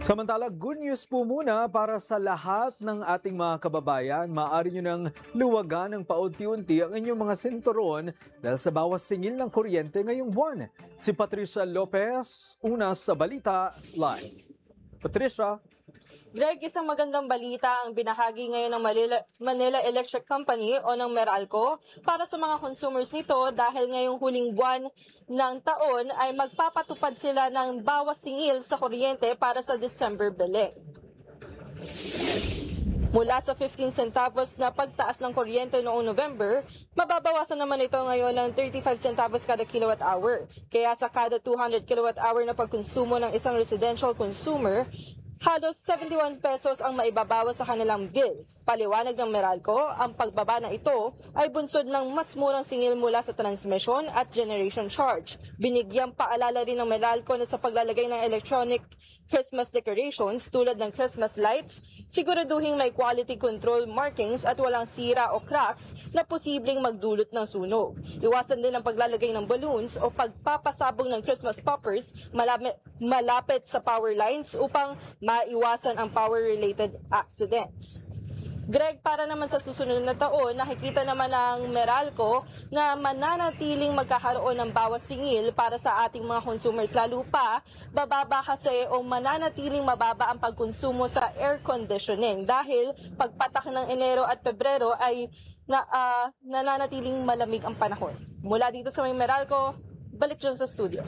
Samantala, good news po muna para sa lahat ng ating mga kababayan. Maaari nyo nang luwagan ng paunti-unti ang inyong mga sinturon dahil sa bawas singil ng kuryente ngayong buwan. Si Patricia Lopez, una sa Balita Live. Patricia. Greg, isang magandang balita ang binahagi ngayon ng Manila Electric Company o ng Meralco para sa mga consumers nito dahil ngayong huling buwan ng taon ay magpapatupad sila ng bawas singil sa kuryente para sa December billing. Mula sa 15 centavos na pagtaas ng kuryente noong November, mababawasan naman ito ngayon ng 35 centavos kada kilowatt hour. Kaya sa kada 200 kilowatt hour na pagkonsumo ng isang residential consumer, halos 71 pesos ang maibabawas sa kanilang bill. Paliwanag ng Meralco, ang pagbaba na ito ay bunsod ng mas murang singil mula sa transmission at generation charge. Binigyang paalala rin ng Meralco na sa paglalagay ng electronic Christmas decorations tulad ng Christmas lights, siguraduhin may quality control markings at walang sira o cracks na posibleng magdulot ng sunog. Iwasan din ang paglalagay ng balloons o pagpapasabog ng Christmas poppers malapit sa power lines upang maiwasan ang power-related accidents. Greg, para naman sa susunod na taon, nakikita naman ng Meralco na mananatiling magkakaroon ng bawas singil para sa ating mga consumers. Lalo pa, bababa kasi o mananatiling mababa ang pagkonsumo sa air conditioning dahil pagpatak ng Enero at Pebrero ay nananatiling malamig ang panahon. Mula dito sa may Meralco, balik dyan sa studio.